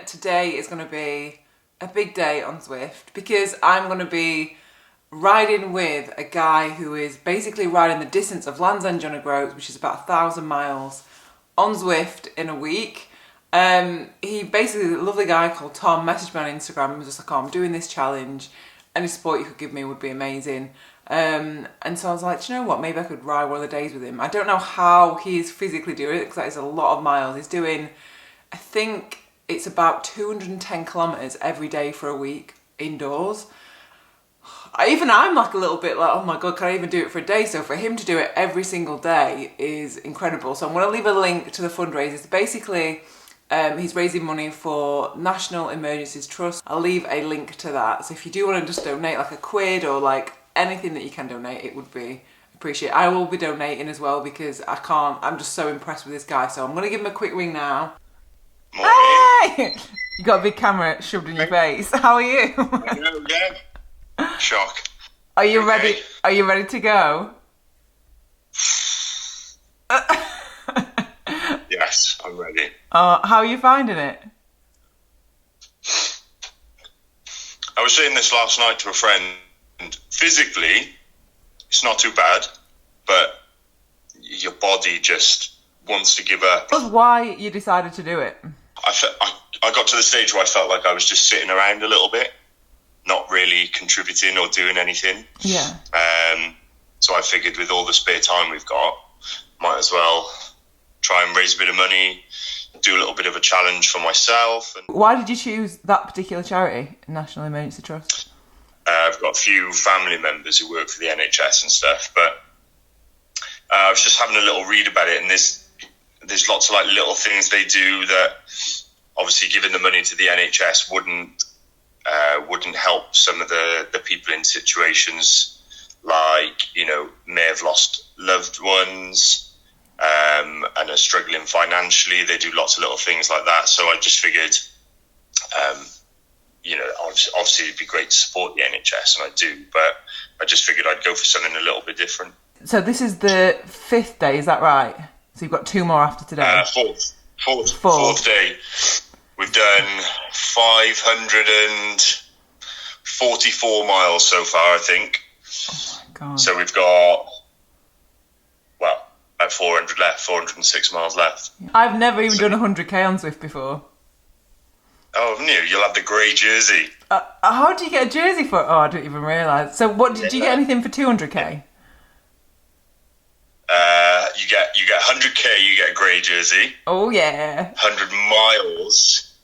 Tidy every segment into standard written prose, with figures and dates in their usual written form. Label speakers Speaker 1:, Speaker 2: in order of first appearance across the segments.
Speaker 1: today is going to be a big day on Zwift because I'm going to be riding with a guy who is basically riding the distance of Land's End John O'Groats, which is about 1,000 miles, on Zwift in a week. He basically, a lovely guy called Tom, messaged me on Instagram and was just like, oh, I'm doing this challenge. Any support you could give me would be amazing. And so I was like, do you know what, maybe I could ride one of the days with him. I don't know how he's physically doing it because that is a lot of miles. He's doing, I think it's about 210 kilometres every day for a week indoors. I'm like a little bit like, oh my God, can I even do it for a day? So for him to do it every single day is incredible. So I'm going to leave a link to the fundraisers. Basically, he's raising money for National Emergencies Trust. I'll leave a link to that. So if you do want to just donate like a quid or like anything that you can donate, it would be appreciated. I will be donating as well because I'm just so impressed with this guy. So I'm going to give him a quick ring now.
Speaker 2: Morning.
Speaker 1: Hey! You got a big camera shoved in your face. How are you?
Speaker 2: Hello, yeah. Shock.
Speaker 1: Are you ready? Are you ready to go?
Speaker 2: Yes, I'm ready.
Speaker 1: How are you finding it?
Speaker 2: I was saying this last night to a friend. Physically, it's not too bad, but your body just wants to give up.
Speaker 1: That's why you decided to do it.
Speaker 2: I got to the stage where I felt like I was just sitting around a little bit, not really contributing or doing anything.
Speaker 1: Yeah.
Speaker 2: So I figured with all the spare time we've got, might as well try and raise a bit of money, do a little bit of a challenge for myself. And
Speaker 1: why did you choose that particular charity, National Emergency Trust?
Speaker 2: I've got a few family members who work for the NHS and stuff, but I was just having a little read about it, and there's lots of like little things they do that obviously giving the money to the NHS wouldn't help some of the people in situations like, you know, may have lost loved ones and are struggling financially. They do lots of little things like that. So I just figured, you know, obviously it'd be great to support the NHS, and I do, but I just figured I'd go for something a little bit different. So
Speaker 1: this is the 5th day, is that right? So you've got 2 more after today?
Speaker 2: Fourth day. We've done 544 miles so far, I think.
Speaker 1: Oh my God.
Speaker 2: So we've got, well, about 400 left, 406 miles left.
Speaker 1: I've never even done 100k on Zwift before.
Speaker 2: Oh, haven't you? You'll have the grey jersey.
Speaker 1: How do you get a jersey for? Oh, I didn't even realise. So what, did you get anything for 200k?
Speaker 2: You get 100k, you get a grey jersey.
Speaker 1: Oh yeah.
Speaker 2: 100 miles,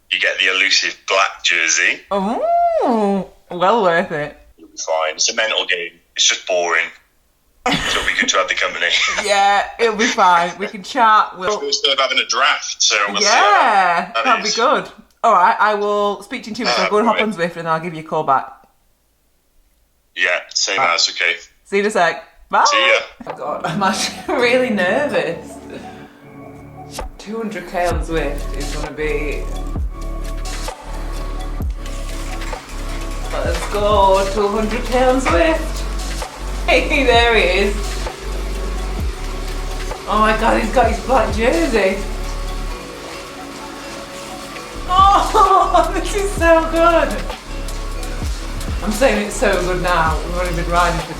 Speaker 2: you get the elusive black jersey.
Speaker 1: Oh, well worth it.
Speaker 2: You'll be fine. It's a mental game. It's just boring. So it'll be good to have the company.
Speaker 1: Yeah, it'll be fine. We can chat.
Speaker 2: We're still having a draft, so we'll see.
Speaker 1: Yeah, that'll be good. All right, I will speak to you in 2 minutes. I'll go and hop on Zwift and I'll give you a call back.
Speaker 2: Yeah, same as, okay.
Speaker 1: See you in a sec. Bye.
Speaker 2: See ya.
Speaker 1: Oh God, I'm actually really nervous. 200k on Zwift is going to be... Let's go, 200k on Zwift. Hey, there he is. Oh my God, he's got his black jersey. Oh, this is so good. I'm saying it's so good now. We've only been riding for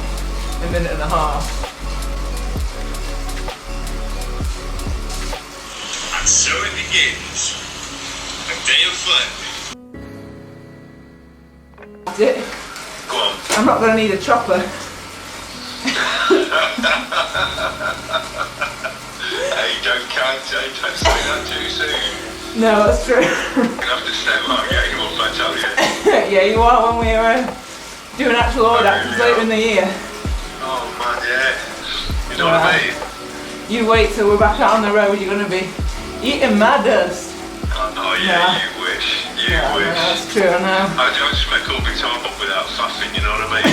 Speaker 1: a minute and a half.
Speaker 2: And so it begins. A day of fun.
Speaker 1: That's it.
Speaker 2: Go on.
Speaker 1: I'm not going to need a chopper.
Speaker 2: Hey, don't say that too soon.
Speaker 1: No, that's true.
Speaker 2: You're going to have to step up, yeah, you want that, tell you.
Speaker 1: Yeah, you are when we're doing actual Audax later in the year.
Speaker 2: Oh man, yeah. You know what I mean?
Speaker 1: You wait till we're back out on the road, you're going to be eating my dust.
Speaker 2: Oh yeah, you wish. You wish.
Speaker 1: No, that's true, I know.
Speaker 2: I don't smoke all the time up without faffing, you know what I mean?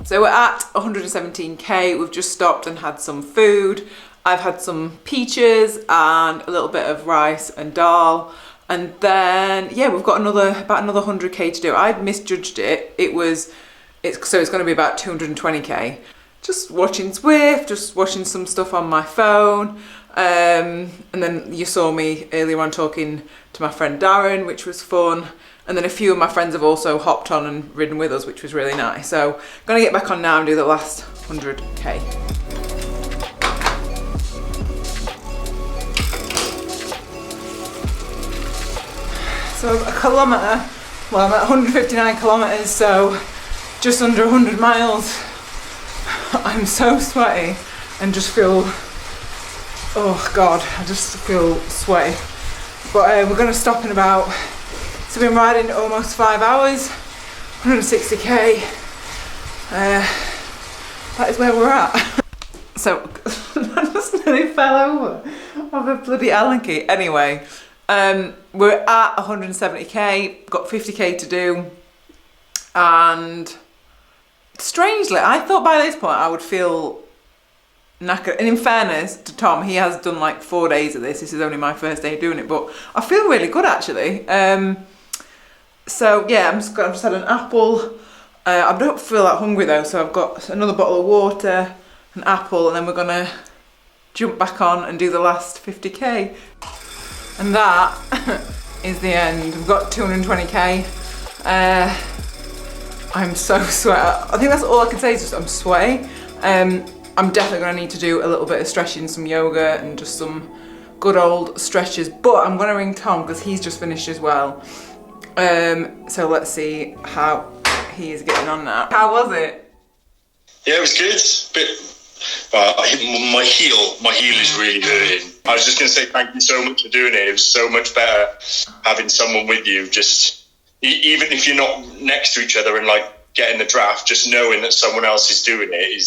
Speaker 1: So we're at 117k, we've just stopped and had some food. I've had some peaches and a little bit of rice and dal. And then, yeah, we've got about another 100k to do. I'd misjudged it. So it's going to be about 220k. Just watching Zwift, just watching some stuff on my phone. And then you saw me earlier on talking to my friend Darren, which was fun. And then a few of my friends have also hopped on and ridden with us, which was really nice. So I'm going to get back on now and do the last 100k. So a kilometre, well, I'm at 159 kilometres, so just under 100 miles. I'm so sweaty and just feel, oh God, I just feel sweaty. But we're gonna stop in about, so we've been riding almost 5 hours, 160k. That is where we're at. So, I just nearly fell over off a bloody Allen key. Anyway, we're at 170k, got 50k to do, and strangely, I thought by this point I would feel knackered. And in fairness to Tom, he has done like 4 days of this. This is only my first day doing it, but I feel really good actually. So yeah, I've just had an apple. I don't feel that hungry though, so I've got another bottle of water, an apple, and then we're gonna jump back on and do the last 50k. And that is the end. We've got 220k. I'm so sweaty. I think that's all I can say is just I'm sweaty. I'm definitely gonna need to do a little bit of stretching, some yoga and just some good old stretches, but I'm gonna ring Tom because he's just finished as well. So let's see how he is getting on now. How was it?
Speaker 2: Yeah, it was good. My heel is really hurting. I was just going to say thank you so much for doing it. It was so much better having someone with you. Just even if you're not next to each other and like getting the draft, just knowing that someone else is doing it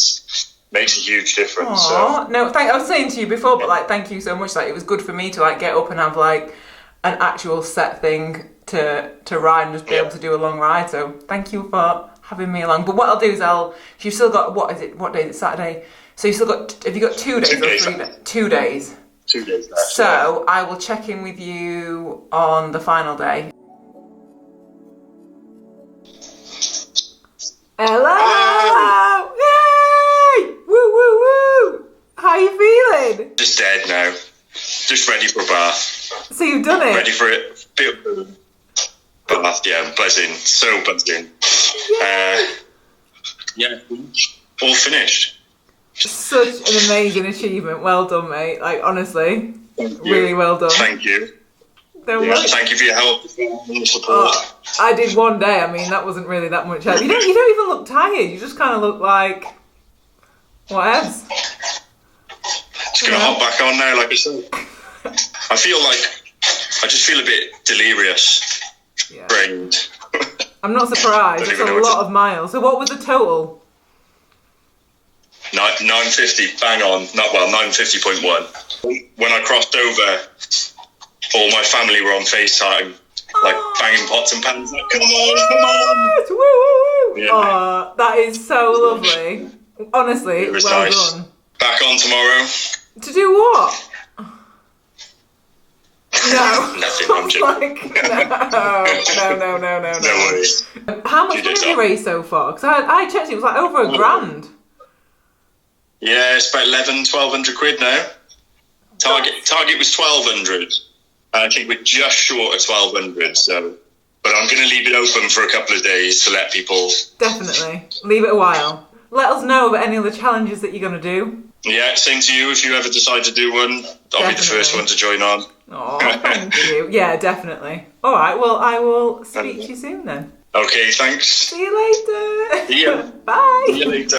Speaker 2: makes a huge difference.
Speaker 1: Aww, no, I was saying to you before, but like thank you so much. Like it was good for me to like get up and have like an actual set thing to ride and just be able to do a long ride. So thank you for having me along. But what I'll do is you've still got, what day is it, Saturday? So you've still got, have you got 2 days or 3 days? 2 days.
Speaker 2: 2 days left.
Speaker 1: So I will check in with you on the final day. Hello! Yay! Woo, woo, woo! How are you feeling?
Speaker 2: Just dead now. Just ready for a bath.
Speaker 1: So you've done it?
Speaker 2: Ready for it. Bath, yeah, I'm buzzing. So buzzing. Yeah, all finished.
Speaker 1: Such an amazing achievement. Well done, mate. Like, honestly, really well done.
Speaker 2: Thank you. Thank you for your help and the support.
Speaker 1: Oh, I did 1 day. I mean, that wasn't really that much help. You don't even look tired. You just kind of look like, what else?
Speaker 2: Just gonna hop back on now, like I said. I just feel a bit delirious.
Speaker 1: Yeah.
Speaker 2: Brained.
Speaker 1: I'm not surprised. It's a lot of miles. So what was the total?
Speaker 2: 950, bang on. 950.1. When I crossed over, all my family were on FaceTime, like banging pots and pans. Like, come on!
Speaker 1: Woo, woo, woo. Yeah. Oh, that is so lovely. Honestly,
Speaker 2: it was
Speaker 1: well
Speaker 2: nice.
Speaker 1: Done.
Speaker 2: Back on tomorrow.
Speaker 1: To do what? No.
Speaker 2: Nothing, I'm joking.
Speaker 1: No.
Speaker 2: No worries.
Speaker 1: How much money have you raised so far? Because I checked, it was like over $1,000.
Speaker 2: Yeah, it's about 1,200 quid now. Target was 1,200. I think we're just short of 1,200. So, but I'm going to leave it open for a couple of days to let people.
Speaker 1: Definitely leave it a while. Let us know about any other challenges that you're going to do.
Speaker 2: Yeah, same to you. If you ever decide to do one, I'll be the first one to join on.
Speaker 1: Oh, thank you. Yeah, definitely. All right, well, I will speak to you soon then.
Speaker 2: Okay, thanks.
Speaker 1: See you later.
Speaker 2: See ya.
Speaker 1: Bye.
Speaker 2: See you later.